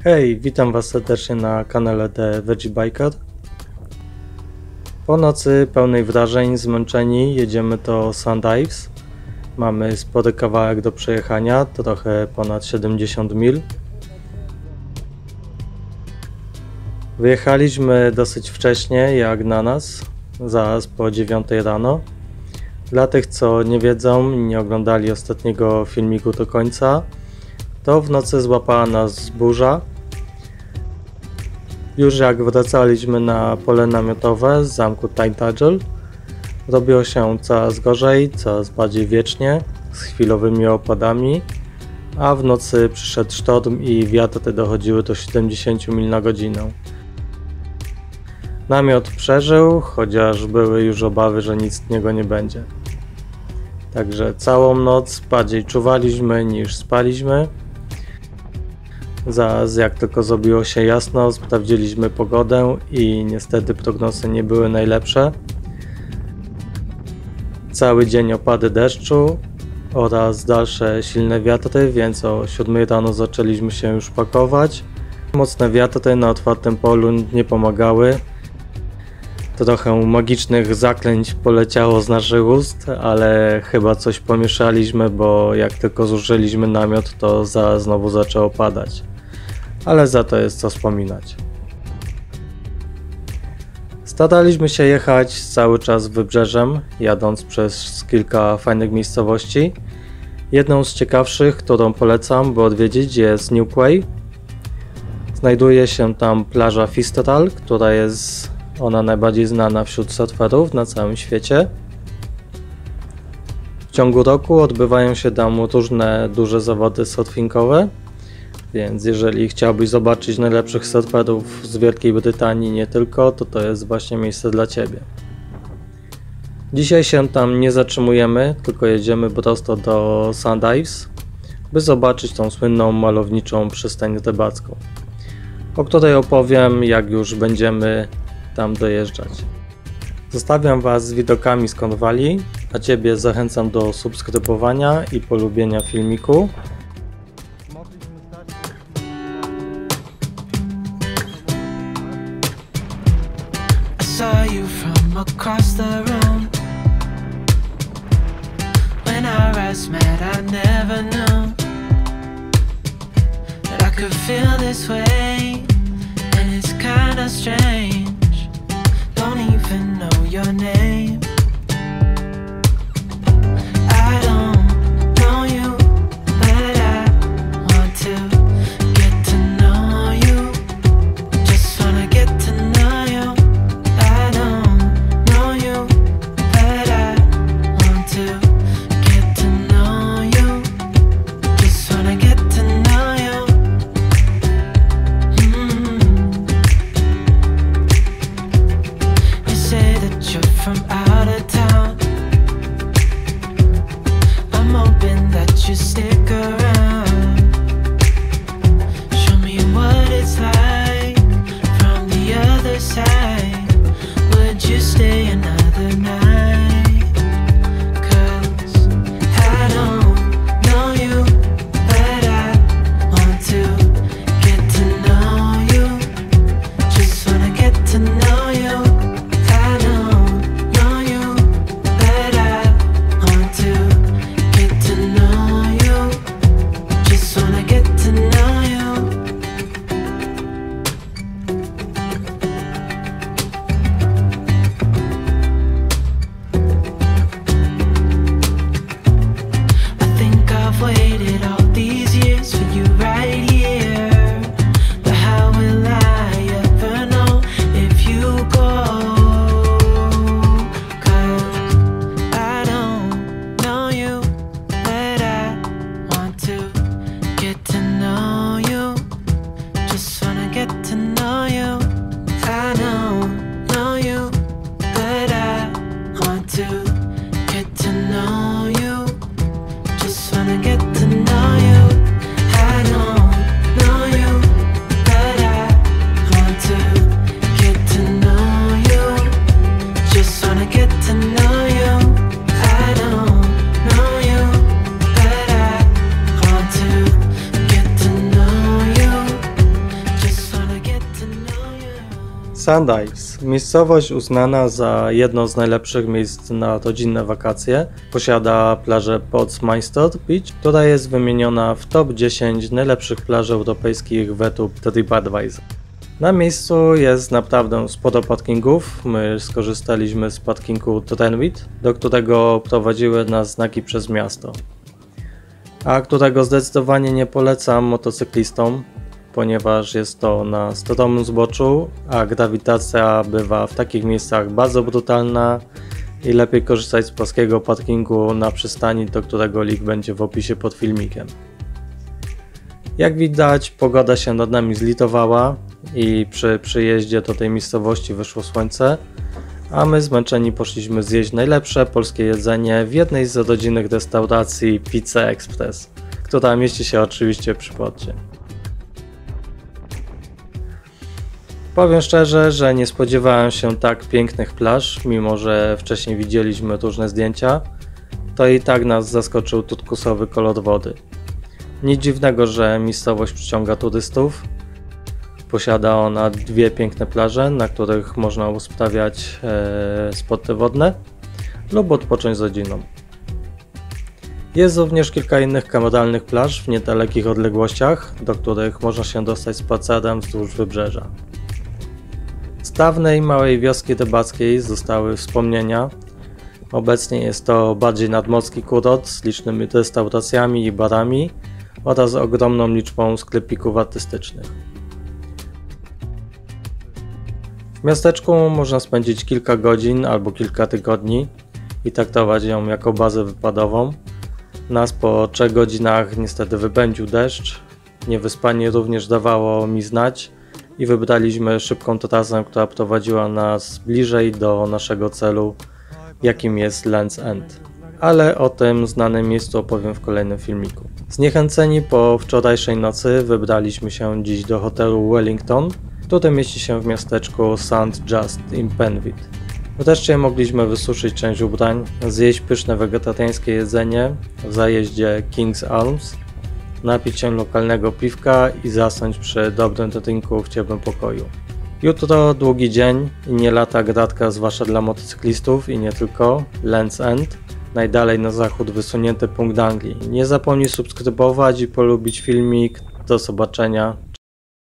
Hej, witam Was serdecznie na kanale The Veggie Biker. Po nocy pełnej wrażeń, zmęczeni, jedziemy do Sundives. Mamy spory kawałek do przejechania, trochę ponad 70 mil. Wyjechaliśmy dosyć wcześnie, jak na nas, zaraz po 9 rano. Dla tych, co nie wiedzą, nie oglądali ostatniego filmiku do końca, to w nocy złapała nas burza. Już jak wracaliśmy na pole namiotowe z zamku Tintagel, robiło się coraz gorzej, coraz bardziej wiecznie, z chwilowymi opadami, a w nocy przyszedł sztorm i wiatry dochodziły do 70 mil na godzinę. Namiot przeżył, chociaż były już obawy, że nic z niego nie będzie. Także całą noc bardziej czuwaliśmy niż spaliśmy. Zaraz jak tylko zrobiło się jasno, sprawdziliśmy pogodę i niestety prognozy nie były najlepsze. Cały dzień opady deszczu oraz dalsze silne wiatry, więc o 7 rano zaczęliśmy się już pakować. Mocne wiatry na otwartym polu nie pomagały. Trochę magicznych zaklęć poleciało z naszych ust, ale chyba coś pomieszaliśmy, bo jak tylko zużyliśmy namiot, to znowu zaczęło padać. Ale za to jest co wspominać. Staraliśmy się jechać cały czas wybrzeżem, jadąc przez kilka fajnych miejscowości. Jedną z ciekawszych, którą polecam, by odwiedzić, jest New Quay. Znajduje się tam plaża Fistral, która jest ona najbardziej znana wśród surferów na całym świecie. W ciągu roku odbywają się tam różne duże zawody surfingowe, więc jeżeli chciałbyś zobaczyć najlepszych surferów z Wielkiej Brytanii nie tylko, to jest właśnie miejsce dla Ciebie. Dzisiaj się tam nie zatrzymujemy, tylko jedziemy prosto do Sundives, by zobaczyć tą słynną malowniczą przystań rybacką, o której opowiem, jak już będziemy tam dojeżdżać. Zostawiam Was z widokami z Cornwalli, a Ciebie zachęcam do subskrybowania i polubienia filmiku. Don't even know your name. I don't know you, but I want to get to know you. Just wanna get to know you. I don't know you, but I want to get to know you. Just wanna get to know you. Sandives, miejscowość uznana za jedno z najlepszych miejsc na rodzinne wakacje, posiada plażę Portsmouth Beach, która jest wymieniona w top 10 najlepszych plaży europejskich według TripAdvisor. Na miejscu jest naprawdę sporo parkingów. My skorzystaliśmy z parkingu Trenwith, do którego prowadziły nas znaki przez miasto, a którego zdecydowanie nie polecam motocyklistom, ponieważ jest to na stromym zboczu, a grawitacja bywa w takich miejscach bardzo brutalna i lepiej korzystać z płaskiego parkingu na przystani, do którego link będzie w opisie pod filmikiem. Jak widać, pogoda się nad nami zlitowała i przy przyjeździe do tej miejscowości wyszło słońce, a my zmęczeni poszliśmy zjeść najlepsze polskie jedzenie w jednej z rodzinnych restauracji Pizza Express, która mieści się oczywiście przy porcie. Powiem szczerze, że nie spodziewałem się tak pięknych plaż, mimo że wcześniej widzieliśmy różne zdjęcia, to i tak nas zaskoczył turkusowy kolor wody. Nic dziwnego, że miejscowość przyciąga turystów. Posiada ona dwie piękne plaże, na których można usprawiać sporty wodne lub odpocząć z rodziną. Jest również kilka innych kameralnych plaż w niedalekich odległościach, do których można się dostać spacerem wzdłuż wybrzeża. Z dawnej małej wioski rybackiej zostały wspomnienia. Obecnie jest to bardziej nadmorski kurort z licznymi restauracjami i barami oraz ogromną liczbą sklepików artystycznych. W miasteczku można spędzić kilka godzin albo kilka tygodni i traktować ją jako bazę wypadową. Nas po 3 godzinach niestety wypędził deszcz. Niewyspanie również dawało mi znać i wybraliśmy szybką trasę, która prowadziła nas bliżej do naszego celu, jakim jest Land's End. Ale o tym znanym miejscu opowiem w kolejnym filmiku. Zniechęceni po wczorajszej nocy wybraliśmy się dziś do hotelu Wellington, który mieści się w miasteczku St. Just in Penwith. Wreszcie mogliśmy wysuszyć część ubrań, zjeść pyszne wegetariańskie jedzenie w zajeździe King's Arms, napić się lokalnego piwka i zasnąć przy dobrym drinku w ciepłym pokoju. Jutro długi dzień i nie lata gratka zwłaszcza dla motocyklistów i nie tylko, Land's End, najdalej na zachód wysunięty punkt Anglii. Nie zapomnij subskrybować i polubić filmik. Do zobaczenia.